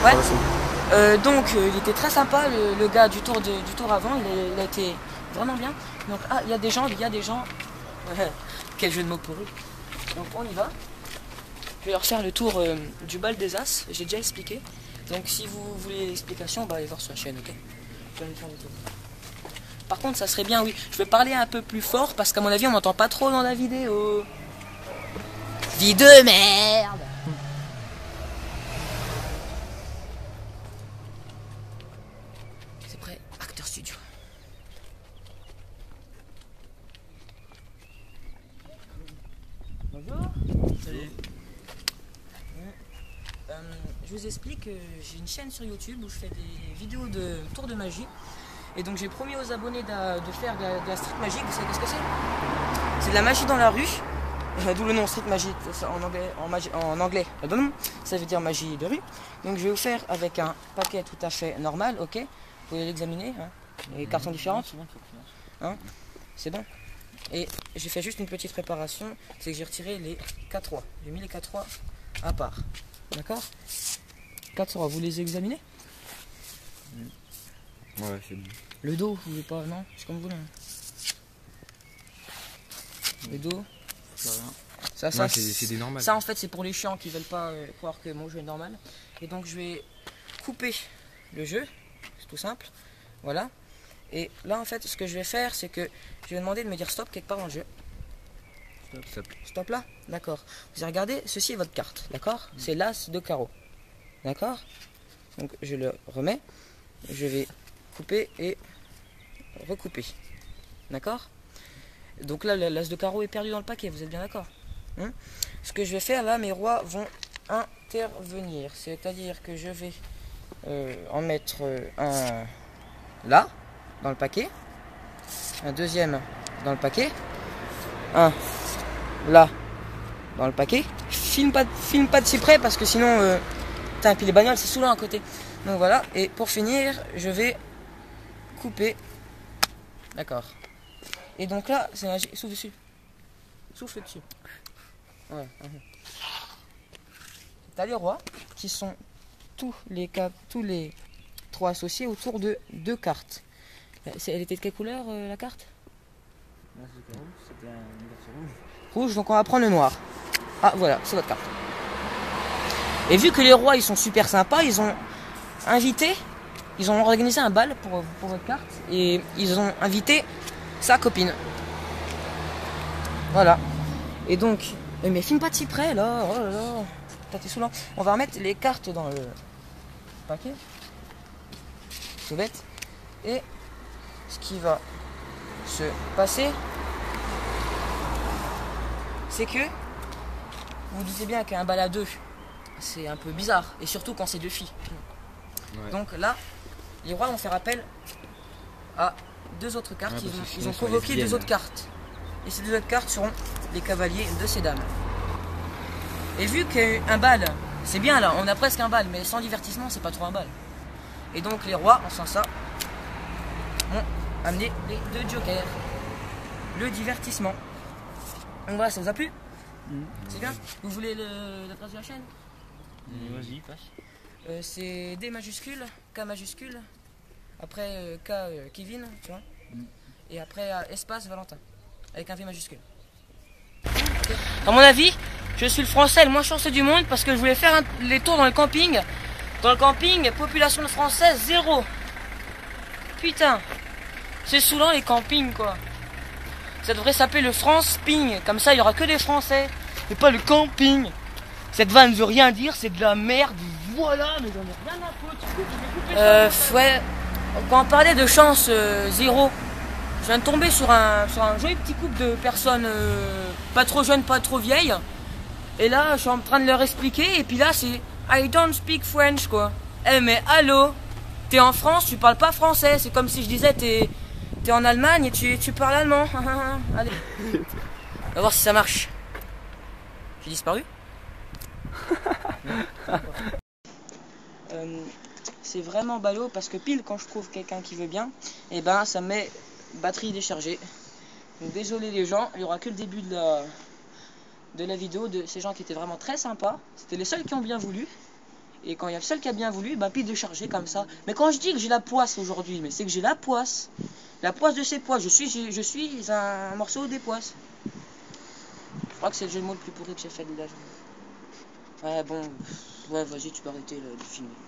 Ouais. Donc il était très sympa le gars du tour avant, il a été vraiment bien. Donc il y a des gens, quel jeu de mots pour eux. Donc on y va. Je vais leur faire le tour du bal des As, j'ai déjà expliqué. Donc si vous voulez l'explication, allez voir sur la chaîne, ok. Je vais aller faire le tour. Par contre ça serait bien, oui, je vais parler un peu plus fort parce qu'à mon avis on m'entend pas trop dans la vidéo. Vie de merde. C'est prêt, Acteur Studio. Bonjour. Salut. Je vous explique, j'ai une chaîne sur YouTube où je fais des vidéos de tours de magie. Et donc j'ai promis aux abonnés de faire de la street magique. Vous savez ce que c'est? C'est de la magie dans la rue. D'où le nom street magic en anglais. Ça veut dire magie de rue. Donc je vais vous faire avec un paquet tout à fait normal, ok. Vous pouvez l'examiner, hein. Les cartes sont différentes. Hein, c'est bon. Et j'ai fait juste une petite préparation, c'est que j'ai retiré les 4 rois. J'ai mis les 4 rois à part. D'accord? 4 rois, vous les examinez? Ouais, c'est bon. Le dos, vous voulez pas? Non, c'est comme vous voulez. Le dos. Ça, c'est des normales. Ça en fait c'est pour les chiants qui veulent pas croire que mon jeu est normal. Et donc je vais couper le jeu, c'est tout simple. Voilà. Et là en fait ce que je vais faire c'est que je vais demander de me dire stop quelque part dans le jeu. Stop. Stop là? D'accord. Vous allez regarder, ceci est votre carte, d'accord? C'est l'as de carreau. D'accord? Donc je le remets. Je vais couper et recouper. D'accord? Donc là l'as de carreau est perdu dans le paquet, vous êtes bien d'accord? Ce que je vais faire là, mes rois vont intervenir. C'est-à-dire que je vais en mettre un là, dans le paquet. Un deuxième dans le paquet. Un là, dans le paquet. Filme pas de si près parce que sinon... putain, puis les bagnoles c'est saoulant à côté. Donc voilà, et pour finir, je vais couper. D'accord. Et donc là, c'est magique. Souffle dessus. Souffle dessus. Ouais. T'as les rois qui sont tous les 3 associés autour de 2 cartes. Elle était de quelle couleur la carte? C'était une version rouge. Rouge, donc on va prendre le noir. Ah voilà, c'est votre carte. Et vu que les rois ils sont super sympas, ils ont organisé un bal pour votre carte et ils ont invité sa copine. Voilà. Et donc, mais filme pas de si près là, oh là là, t'es saoulant. On va remettre les cartes dans le paquet. C'est bête. Et ce qui va se passer, c'est que vous vous doutez bien qu'un bal à 2, c'est un peu bizarre, et surtout quand c'est 2 filles. Ouais. Donc là, les rois vont faire appel à 2 autres cartes. Ils ont convoqué 2 autres cartes. Et ces 2 autres cartes seront les cavaliers de ces dames. Et vu qu'un bal, c'est bien là, on a presque un bal, mais sans divertissement, c'est pas trop un bal. Et donc les rois, en faisant ça, ont amené les 2 jokers. Le divertissement. Donc voilà, ça vous a plu? C'est bien? Vous voulez l'adresse de la chaîne? Vas-y, passe. C'est D majuscule, K majuscule, après K Kevin, tu vois, et après espace Valentin, avec un V majuscule. Okay. À mon avis, je suis le français le moins chanceux du monde parce que je voulais faire les tours dans le camping. Dans le camping, population de français 0. Putain, c'est saoulant les campings quoi. Ça devrait s'appeler le France-ping, comme ça il y aura que des Français, et pas le camping. Cette vanne ne veut rien dire, c'est de la merde, voilà, mais j'en ai rien à foutre. Ouais, quand on parlait de chance 0, je viens de tomber sur un joli petit couple de personnes pas trop jeunes, pas trop vieilles. Et là, je suis en train de leur expliquer, et puis là, c'est I don't speak French, quoi. Eh, mais allô, t'es en France, tu parles pas français, c'est comme si je disais, t'es en Allemagne et tu parles allemand. Allez, on va voir si ça marche. J'ai disparu. C'est vraiment ballot parce que pile quand je trouve quelqu'un qui veut bien, et ben ça met batterie déchargée. Donc désolé les gens, il n'y aura que le début de la vidéo de ces gens qui étaient vraiment très sympas. C'était les seuls qui ont bien voulu. Et quand il y a celle qui a bien voulu, bah, puis de charger comme ça. Mais quand je dis que j'ai la poisse aujourd'hui, mais c'est que j'ai la poisse. La poisse de ces poisses. Je suis un morceau des poisses. Je crois que c'est le jeu de mots le plus pourri que j'ai fait de la journée. Ouais, bon. Ouais, vas-y, tu peux arrêter de filmer.